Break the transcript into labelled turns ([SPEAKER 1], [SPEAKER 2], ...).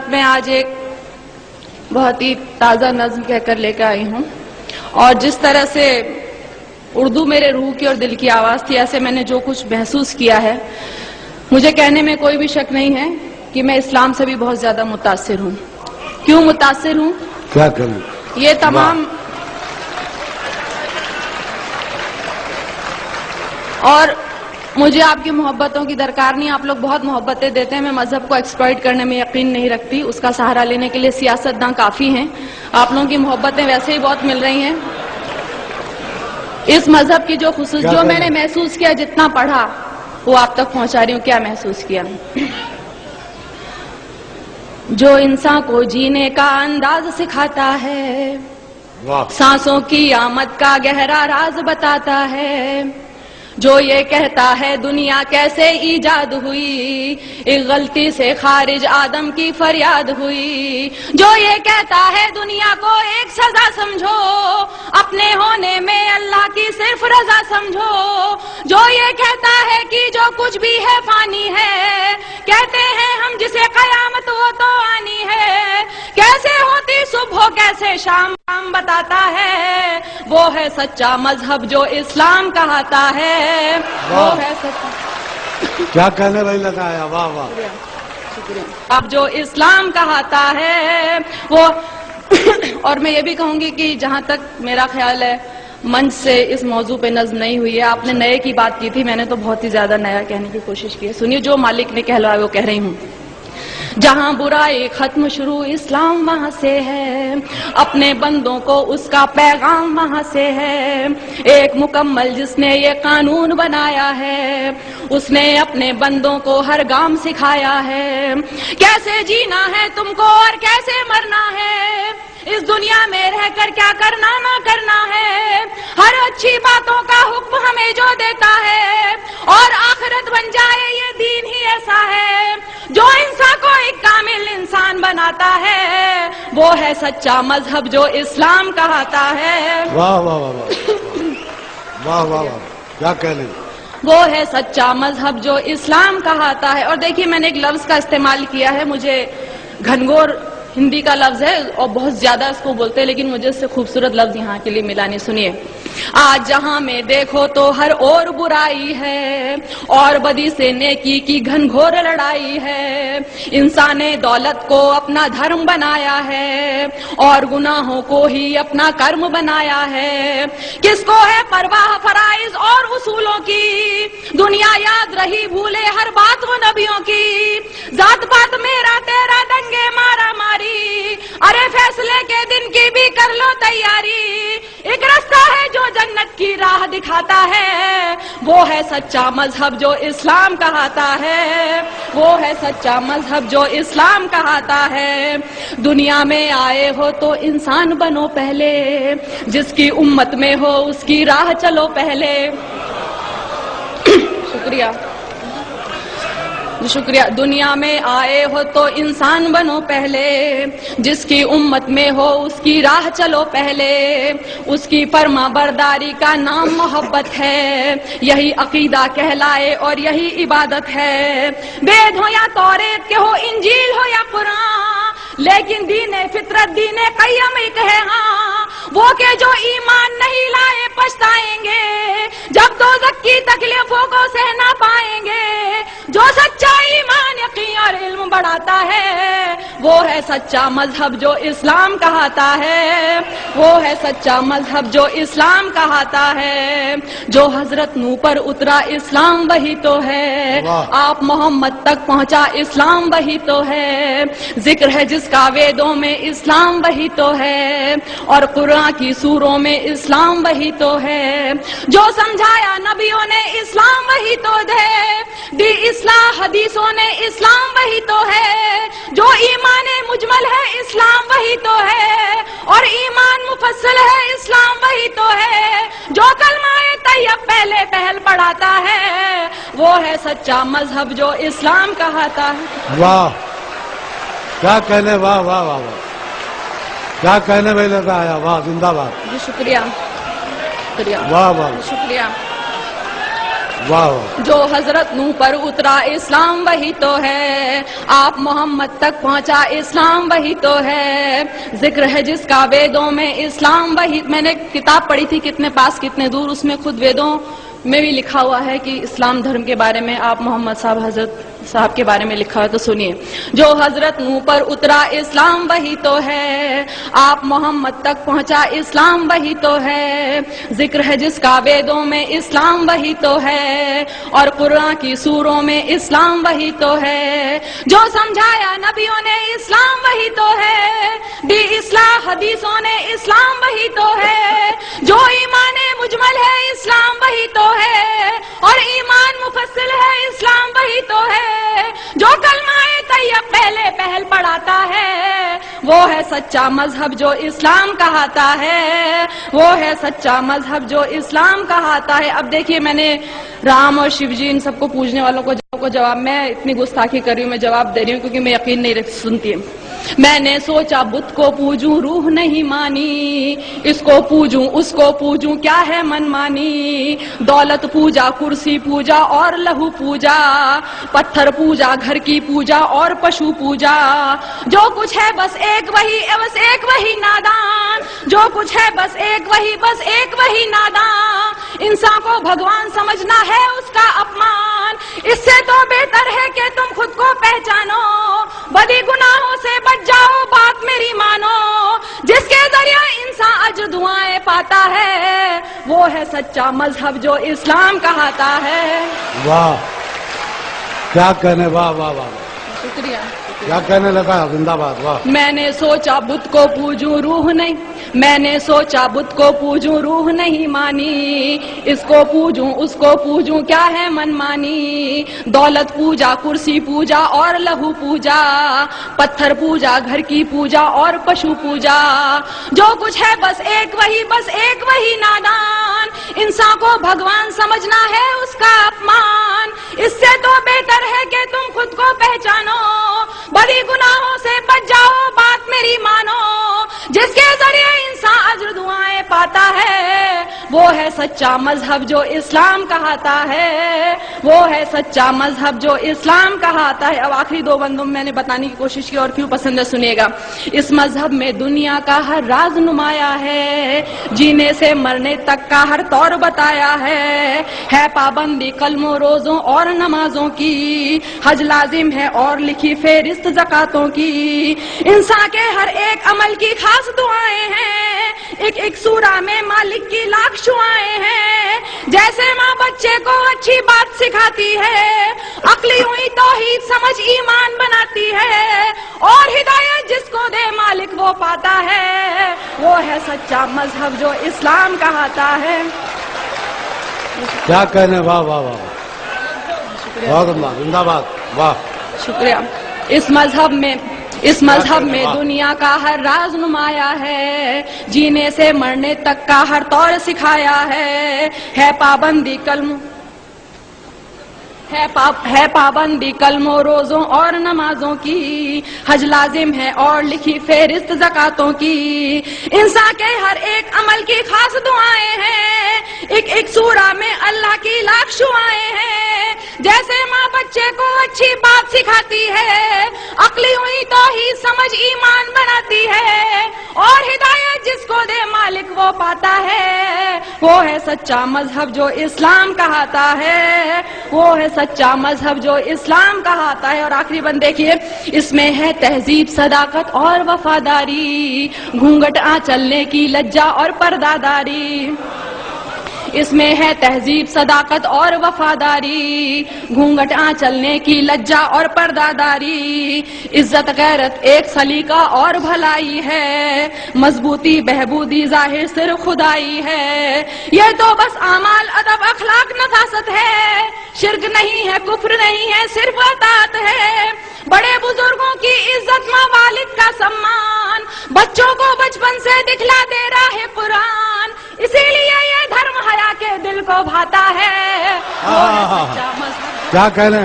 [SPEAKER 1] میں آج ایک بہت ہی تازہ نظم کہہ کر لے کر آئی ہوں، اور جس طرح سے اردو میرے روح کی اور دل کی آواز تھی، ایسے میں نے جو کچھ محسوس کیا ہے، مجھے کہنے میں کوئی بھی شک نہیں ہے کہ میں اسلام سے بھی بہت زیادہ متاثر ہوں۔ کیوں متاثر ہوں؟
[SPEAKER 2] کیا کروں؟
[SPEAKER 1] یہ تمام اور مجھے آپ کی محبتوں کی درکار نہیں، آپ لوگ بہت محبتیں دیتے ہیں، میں مذہب کو ایکسپلائٹ کرنے میں یقین نہیں رکھتی، اس کا سہارا لینے کے لیے سیاستداں کافی ہیں، آپ لوگوں کی محبتیں ویسے ہی بہت مل رہی ہیں۔ اس مذہب کی جو جو میں نے محسوس کیا، جتنا پڑھا وہ آپ تک پہنچا رہی ہوں۔ کیا محسوس کیا؟ جو انسان کو جینے کا انداز سکھاتا ہے، سانسوں کی آمد کا گہرا راز بتاتا ہے، جو یہ کہتا ہے دنیا کیسے ایجاد ہوئی، ایک غلطی سے خارج آدم کی فریاد ہوئی، جو یہ کہتا ہے دنیا کو ایک سزا سمجھو، اپنے ہونے میں اللہ کی صرف رضا سمجھو، جو یہ کہتا ہے کہ جو کچھ بھی ہے فانی ہے، کہتے ہیں ہم جسے قیامت وہ تو آنی ہے، کیسے ہوتی صبح کیسے شام بتاتا ہے، وہ ہے سچا مذہب جو اسلام کہاتا ہے، وہ ہے سچا۔
[SPEAKER 2] کیا کہنے بھائی لگایا، واہ واہ،
[SPEAKER 1] شکریہ۔ اب جو اسلام کہاتا ہے وہ اور میں یہ بھی کہوں گی کہ جہاں تک میرا خیال ہے منچ سے اس موضوع پہ نظم نہیں ہوئی ہے، آپ نے نئے کی بات کی تھی، میں نے تو بہت ہی زیادہ نیا کہنے کی کوشش کی ہے۔ سنیے، جو مالک نے کہلوایا وہ کہہ رہی ہوں۔ جہاں برائی ختم شروع اسلام وہاں سے ہے، اپنے بندوں کو اس کا پیغام وہاں سے ہے، ایک مکمل جس نے یہ قانون بنایا ہے، اس نے اپنے بندوں کو ہر گام سکھایا ہے، کیسے جینا ہے تم کو اور کیسے مرنا ہے، اس دنیا میں رہ کر کیا کرنا نہ کرنا ہے، ہر اچھی باتوں کا حکم ہمیں جو دیتا ہے، اور آخرت بن جائے یہ دین ہی ایسا ہے جو انسان کو ایک کامل انسان بناتا ہے، وہ ہے سچا مذہب جو اسلام کہاتا ہے۔
[SPEAKER 2] واہ واہ واہ واہ واہ واہ، کیا کہنے،
[SPEAKER 1] وہ ہے سچا مذہب جو اسلام کہاتا ہے۔ اور دیکھیے، میں نے ایک لفظ کا استعمال کیا ہے، مجھے گھنگور ہندی کا لفظ ہے اور بہت زیادہ اس کو بولتے ہیں، لیکن مجھے اس سے خوبصورت لفظ یہاں کے لیے ملا نہیں۔ سنیے، آج جہاں میں دیکھو تو ہر اور برائی ہے، اور بدی سے نیکی کی گھنگھور لڑائی ہے، انسان نے دولت کو اپنا دھرم بنایا ہے، اور گناہوں کو ہی اپنا کرم بنایا ہے، کس کو ہے پرواہ فرائض اور اصولوں کی، دنیا یاد رہی بھولے ہر بات وہ نبیوں کی، ذات پات میرا تیرا دنگے مارا ماری، ارے فیصلے کے دن کی بھی کر لو تیاری، ایک رستہ ہے جو جنت کی راہ دکھاتا ہے، وہ ہے سچا مذہب جو اسلام کہاتا ہے، وہ ہے سچا مذہب جو اسلام کہاتا ہے۔ دنیا میں آئے ہو تو انسان بنو پہلے، جس کی امت میں ہو اس کی راہ چلو پہلے۔ شکریہ شکریہ۔ دنیا میں آئے ہو تو انسان بنو پہلے، جس کی امت میں ہو اس کی راہ چلو پہلے، اس کی فرما برداری کا نام محبت ہے، یہی عقیدہ کہلائے اور یہی عبادت ہے، وید ہو یا توریت کے ہو، انجیل ہو یا قرآن، لیکن دین فطرت دین قیم ایک ہے، ہاں وہ کہ جو ایمان نہیں لائے پچھتائیں گے، جب دوزخ کی تکلیفوں کو سہ نہ پائیں گے، جو سچا ایمان یقین اور علم بڑھاتا ہے، وہ ہے سچا مذہب جو اسلام کہاتا ہے، وہ ہے سچا مذہب جو اسلام کہاتا ہے، جو حضرت نوح پر اترا اسلام وہی تو ہے، آپ محمد تک پہنچا اسلام وہی تو ہے، ذکر ہے جس کا ویدوں میں اسلام وہی تو ہے، اور قرآن کی سوروں میں اسلام وہی تو ہے، جو سمجھایا نبیوں نے اسلام وہی تو دی اصلاح حدیثوں نے اسلام وہی تو ہے، جو ایمان مجمل ہے اسلام وہی تو ہے، اور ایمان مفصل ہے اسلام وہی تو ہے، جو کلمہ طیب پہلے پہل پڑھاتا ہے، وہ ہے سچا مذہب جو اسلام کہاتا ہے۔
[SPEAKER 2] واہ، کیا کہنے، واہ واہ واہ واہ، کیا کہنے میں لگا آیا، واہ، زندہ باد۔
[SPEAKER 1] جی شکریہ، شکریہ،
[SPEAKER 2] واہ واہ،
[SPEAKER 1] شکریہ۔
[SPEAKER 2] واہ واہ
[SPEAKER 1] جو حضرت نوح پر اترا اسلام وہی تو ہے، آپ محمد تک پہنچا اسلام وہی تو ہے، ذکر ہے جس کا ویدوں میں اسلام وہی. میں نے کتاب پڑھی تھی کتنے پاس کتنے دور، اس میں خود ویدوں میں بھی لکھا ہوا ہے کہ اسلام دھرم کے بارے میں آپ محمد صاحب حضرت صاحب کے بارے میں لکھا ہے. تو سنیے، جو حضرت نوح پر اترا اسلام وہی تو ہے، آپ محمد تک پہنچا اسلام وہی تو ہے، ذکر ہے جس کا ویدوں میں اسلام وہی تو ہے، اور قرآن کی سوروں میں اسلام وہی تو ہے، جو سمجھایا نبیوں نے اسلام وہی تو ہے، دی اصلاح حدیثوں نے اسلام وہی تو ہے، جو ایمان مجمل ہے اسلام وہی تو ہے، اور ایمان مفصل ہے اسلام وہی تو ہے، جو کلمہ طیب پہلے پہل پڑھاتا ہے، وہ ہے سچا مذہب جو اسلام کہاتا ہے، وہ ہے سچا مذہب جو اسلام کہاتا ہے. اب دیکھیے، میں نے رام اور شیو جی ان سب کو پوجنے والوں کو جواب، میں اتنی گستاخی کر رہی ہوں، میں جواب دے رہی ہوں کیونکہ میں یقین نہیں سنتی. میں نے سوچا بت کو پوجوں روح نہیں مانی، اس کو پوجوں اس کو پوجوں کیا ہے من مانی، دولت پوجا کرسی پوجا اور لہو پوجا، پتھر پوجا گھر کی پوجا اور پشو پوجا، جو کچھ ہے بس ایک وہی نادان، جو کچھ ہے بس ایک وہی نادان، انسان کو بھگوان سمجھنا ہے اس کا اپمان، اس سے تو بہتر ہے کہ تم خود کو پہچانو، بدی گناہوں سے بچ جاؤ بات میری مانو، جس کے ذریعہ انسان اجر دعائیں پاتا ہے، وہ ہے سچا مذہب جو اسلام کہاتا ہے.
[SPEAKER 2] واہ، کیا کہنے، واہ واہ واہ،
[SPEAKER 1] شکریہ.
[SPEAKER 2] کیا کہنے لگا، زندہ باد. واہ.
[SPEAKER 1] میں نے سوچا بت کو پوجوں روح نہیں، میں نے سوچا بت کو پوجوں روح نہیں مانی، اس کو پوجوں اس کو پوجوں کیا ہے من مانی، دولت پوجا کرسی پوجا اور لہو پوجا، پتھر پوجا گھر کی پوجا اور پشو پوجا، جو کچھ ہے بس ایک وہی نادان، انسان کو بھگوان سمجھنا ہے اس کا اپمان، اس سے تو بہتر ہے کہ تم خود کو پہچانو، بڑی گناہوں سے بچ جاؤ بات میری مانو، جس کے ذریعے انسان اجر دعائیں پاتا ہے، وہ ہے سچا مذہب جو اسلام کہاتا ہے، وہ ہے سچا مذہب جو اسلام کہاتا ہے. اب آخری دو بندوں میں نے بتانے کی کوشش کی اور کیوں پسند ہے سنیے گا. اس مذہب میں دنیا کا ہر راز نمایا ہے، جینے سے مرنے تک کا ہر طور بتایا ہے پابندی کلموں روزوں اور نمازوں کی، حج لازم ہے اور لکھی فہرست زکاتوں کی، انسان کے ہر ایک عمل کی خاص دعائیں ہیں، ایک سورہ میں مالک کی لاکھ شعائیں ہیں، جیسے ماں بچے کو اچھی بات سکھاتی ہے، عقلی ہوئی توحید سمجھ ایمان بناتی ہے، اور ہدایت جس کو دے مالک وہ پاتا ہے، وہ ہے سچا مذہب جو اسلام کہاتا ہے.
[SPEAKER 2] کیا کہنے، واہ واہ واہ، بہت اللہ، زندہ باد. واہ،
[SPEAKER 1] شکریہ. اس مذہب میں دنیا کا ہر راز نمایا ہے، جینے سے مرنے تک کا ہر طور سکھایا ہے پابندی کلموں روزوں اور نمازوں کی، حج لازم ہے اور لکھی فہرست زکاتوں کی، انسان کے ہر ایک عمل کی خاص دعائیں ہیں، ایک سورہ میں اللہ کی لاکھ شعائیں ہیں، جیسے ماں بچے کو اچھی بات سکھاتی ہے، عقلی ہوئی توحید سمجھ ایمان بناتی ہے، اور ہدایت جس کو دے مالک وہ پاتا ہے، وہ ہے سچا مذہب جو اسلام کہاتا ہے، وہ ہے سچا مذہب جو اسلام کہاتا ہے. اور آخری بند دیکھیے، اس میں ہے تہذیب صداقت اور وفاداری، گھونگھٹ چلنے کی لجا اور پرداداری، اس میں ہے تہذیب صداقت اور وفاداری، گھونگھٹ چلنے کی لجا اور پرداداری، عزت غیرت ایک سلیقہ اور بھلائی ہے، مضبوطی بہبودی ظاہر صرف خدائی ہے، یہ تو بس اعمال ادب اخلاق نفاست ہے، شرک نہیں ہے کفر نہیں ہے صرف اطاعت ہے، بڑے بزرگوں کی عزت ماں والد کا سمان، بچوں کو بچپن سے دکھلا دے رہا ہے قرآن، اسی لیے یہ دھرم حیا کے دل کو بھاتا ہے، وہ ہے سچا مذہب.
[SPEAKER 2] کیا کہنے.